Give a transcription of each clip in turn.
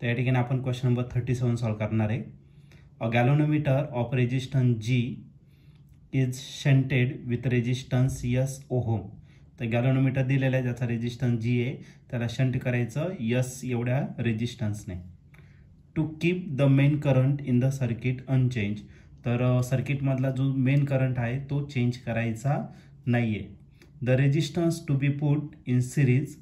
तर या ठिकाणी आपण क्वेश्चन नंबर 37 सॉल्व करणार आहे. A galvanometer of resistance G is shunted with resistance S ohm. तर गॅलोनोमीटर दिलेला आहे ज्याचा रेजिस्टन्स G आहे, त्याला शंट करायचं S एवढ्या रेजिस्टन्सने. To keep the main current in the circuit unchange. तर सर्किटमधला जो मेन करंट आहे तो चेंज करायचा नाही आहे. The resistance to be put in series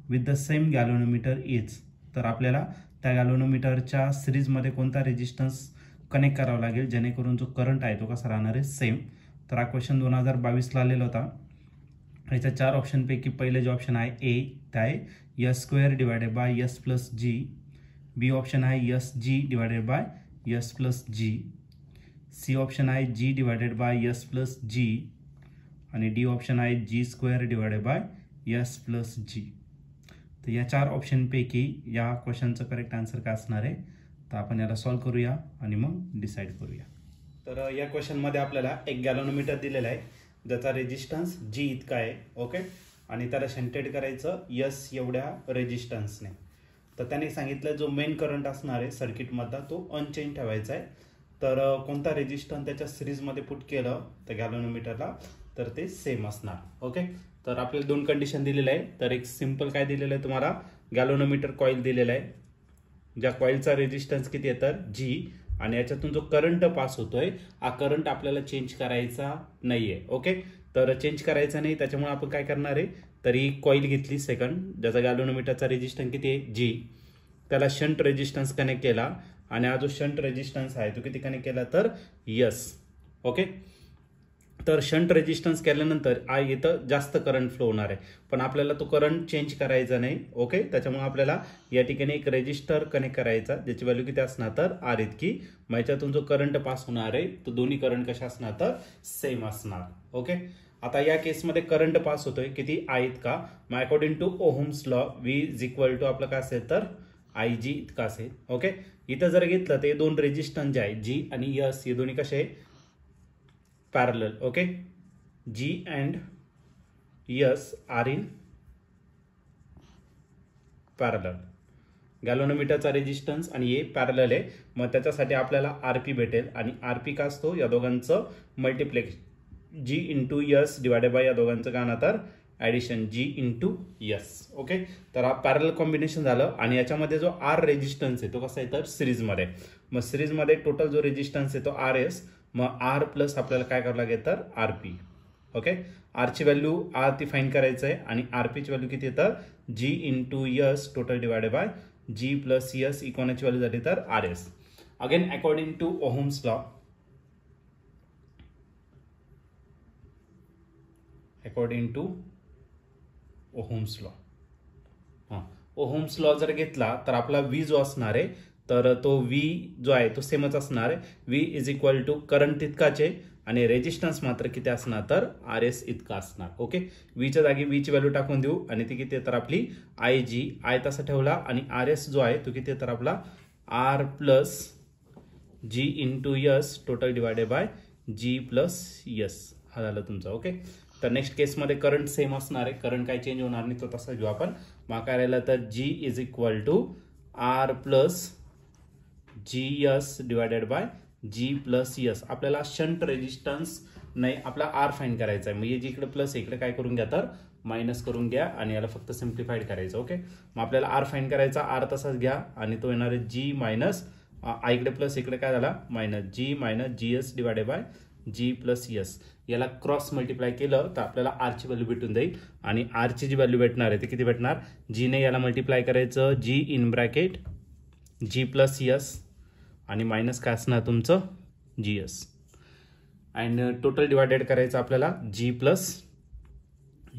with the same galvanometer is. तर आपल्याला त्या गॅलोनोमीटरच्या सिरीजमध्ये कोणता रेजिस्टन्स कनेक्ट करावा लागेल जेणेकरून जो करंट आहे तो कसा राहणार आहे, सेम. तर हा क्वेश्चन 2022ला आलेला होता. याच्या 4 ऑप्शनपैकी पहिले जे ऑप्शन आहे ए ते आहे S² divided by S plus G. B option आहे SG divided by S plus G. C option आहे G divided by S plus G. आणि डी ऑप्शन आहे G² divided by S plus G. तर या 4 ऑप्शनपैकी या क्वेश्चनचं करेक्ट आन्सर काय असणार आहे, तर आपण याला सॉल्व करूया आणि मग डिसाईड करूया. तर या क्वेश्चनमध्ये आपल्याला एक गॅलोनोमीटर दिलेला आहे ज्याचा रेजिस्टन्स G इतका आहे. ओके. आणि त्याला शंटेड करायचं S एवढ्या रेजिस्टन्सने. तर त्याने सांगितलं जो मेन करंट असणार आहे सर्किटमधला तो अनचेंज ठेवायचा आहे. तर कोणता रेजिस्टन्स त्याच्या सिरीजमध्ये पुट केलं त्या गॅलोनोमीटरला तर ते सेम असणार. ओके. तर आपल्याला 2 कंडिशन दिलेलं आहे. तर एक सिंपल काय दिलेलं आहे तुम्हाला, गॅलोनोमीटर कॉईल दिलेला आहे ज्या कॉईलचा रेजिस्टन्स किती आहे तर G, आणि याच्यातून जो करंट पास होतोय हा करंट आपल्याला चेंज करायचा नाहीये. ओके. तर चेंज करायचा नाही त्याच्यामुळे आपण काय करणार आहे, तर ही कॉईल घेतली सेकंड ज्याचा गॅलोनोमीटरचा रेजिस्टन्स किती आहे G, त्याला शंट रेजिस्टन्स कनेक्ट केला आणि हा जो शंट रेजिस्टन्स आहे तो किती कनेक्ट केला तर S. ओके. तर शंट रेजिस्टन्स केल्यानंतर इथं जास्त करंट फ्लो होणार आहे, पण आपल्याला तो करंट चेंज करायचा नाही. ओके. त्याच्यामुळे आपल्याला या ठिकाणी एक रेजिस्टर कनेक्ट करायचा ज्याची व्हॅल्यू किती असणार तर R इतकी. मग याच्यातून जो करंट पास होणार आहे तो दोन्ही करंट कशा असणार तर सेम असणार. ओके. आता या केसमध्ये करंट पास होतोय किती I इतका. मग according to Ohm's law V is equal to आपलं काय असेल तर IG इतका असेल. ओके. इथं जर घेतलं तर हे 2 रेजिस्टन्स जे आहे G आणि S हे दोन्ही कसे आहे parallel. Okay. G and S are in parallel. गॅलोनोमीटरचा रेजिस्टन्स आणि हे पॅरलल आहे, मग त्याच्यासाठी आपल्याला RP भेटेल. आणि RP का असतो, या दोघांचं multiplex G into S divided by या दोघांचं काय ना तर addition G into S. Okay. तर हा पॅरलल कॉम्बिनेशन झालं. आणि याच्यामध्ये जो R रेजिस्टन्स आहे तो कसा आहे तर सिरीजमध्ये. मग सिरीजमध्ये टोटल जो रेजिस्टन्स आहे तो RS, मग R प्लस आपल्याला काय करावं लागेल तर RP. ओके. R ची व्हॅल्यू R ती फाइंड करायचं आहे आणि RP ची व्हॅल्यू किती आहे तर G into S total divided by G plus S इक्वॉनची व्हॅल्यू झाली तर RS. Again according to Ohm's law, according to Ohm's law, Ohm's law जर घेतला तर आपला V जो असणार आहे तर तो V जो आहे तो सेमच असणार आहे. V is equal to current तितकाच आहे आणि रेजिस्टन्स मात्र किती असणार तर RS इतका असणार. ओके. V च्या जागी V ची व्हॅल्यू टाकून देऊ आणि ती किती तर आपली IG I तसा ठेवला आणि RS जो आहे तो किती तर आपला R plus G into S total divided by G plus S हा झाला तुमचा. ओके. तर नेक्स्ट केसमध्ये करंट सेम असणार आहे, करंट काही चेंज होणार नाही, तो तसा घेऊ आपण. मग काय राहिला तर G is equal to R plus GS divided by G plus S. आपल्याला शंट रेजिस्टन्स नाही, आपला R फाइंड करायचा आहे. मग हे जिकडे प्लस इकडे काय करून घ्या तर मायनस करून घ्या आणि याला फक्त सिम्प्लिफाईड करायचं. ओके. मग आपल्याला R फाइंड करायचा, R तसाच घ्या आणि तो येणार आहे G मायनस इकडे प्लस इकडे काय झाला minus G minus GS divided by G plus S. याला क्रॉस मल्टिप्लाय केलं तर आपल्याला R ची व्हॅल्यू भेटून जाईल आणि R ची जी व्हॅल्यू भेटणार आहे ते किती भेटणार, G ने याला मल्टिप्लाय करायचं G in bracket G plus S आणि मायनस काय असणार तुमचं GS अँड टोटल डिवायडेड करायचं आपल्याला G प्लस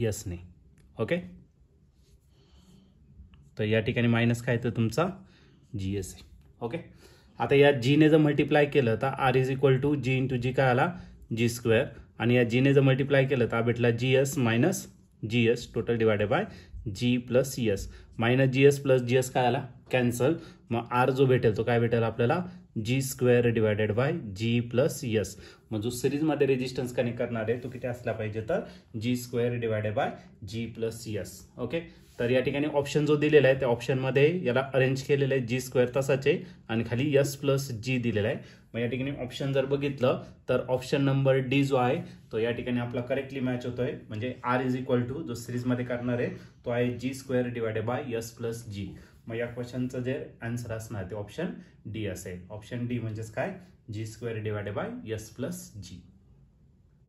S ने. ओके. तर या ठिकाणी मायनस काय तर तुमचा GS आहे. ओके. आता या G ने जर मल्टिप्लाय केलं तर R is equal to G into G काय आला G² आणि या G ने जर मल्टिप्लाय केलं तर भेटला GS minus GS total divided by G plus S. Minus GS plus GS काय आला कॅन्सल. मग R जो भेटेल तो काय भेटेल आपल्याला G square divided by G plus S. मग जो सिरीजमध्ये रेजिस्टन्स कनेक्ट करणार आहे तो किती असला पाहिजे तर G square divided by G plus S. Okay, तर या ठिकाणी ऑप्शन जो दिलेला आहे त्या ऑप्शनमध्ये याला अरेंज केलेलं आहे जी स्क्वेअर तसाच आहे आणि खाली यस प्लस जी दिलेला आहे. मग या ठिकाणी ऑप्शन जर बघितलं तर ऑप्शन नंबर डी जो आहे तो या ठिकाणी आपला करेक्टली मॅच होतोय. म्हणजे आर इज इक्वल टू जो सिरीजमध्ये करणार आहे तो आहे G square divided by S plus G. मग या क्वेश्चनचं जे आन्सर असणार ते ऑप्शन डी असेल. ऑप्शन डी म्हणजेच काय G square divided by S plus G.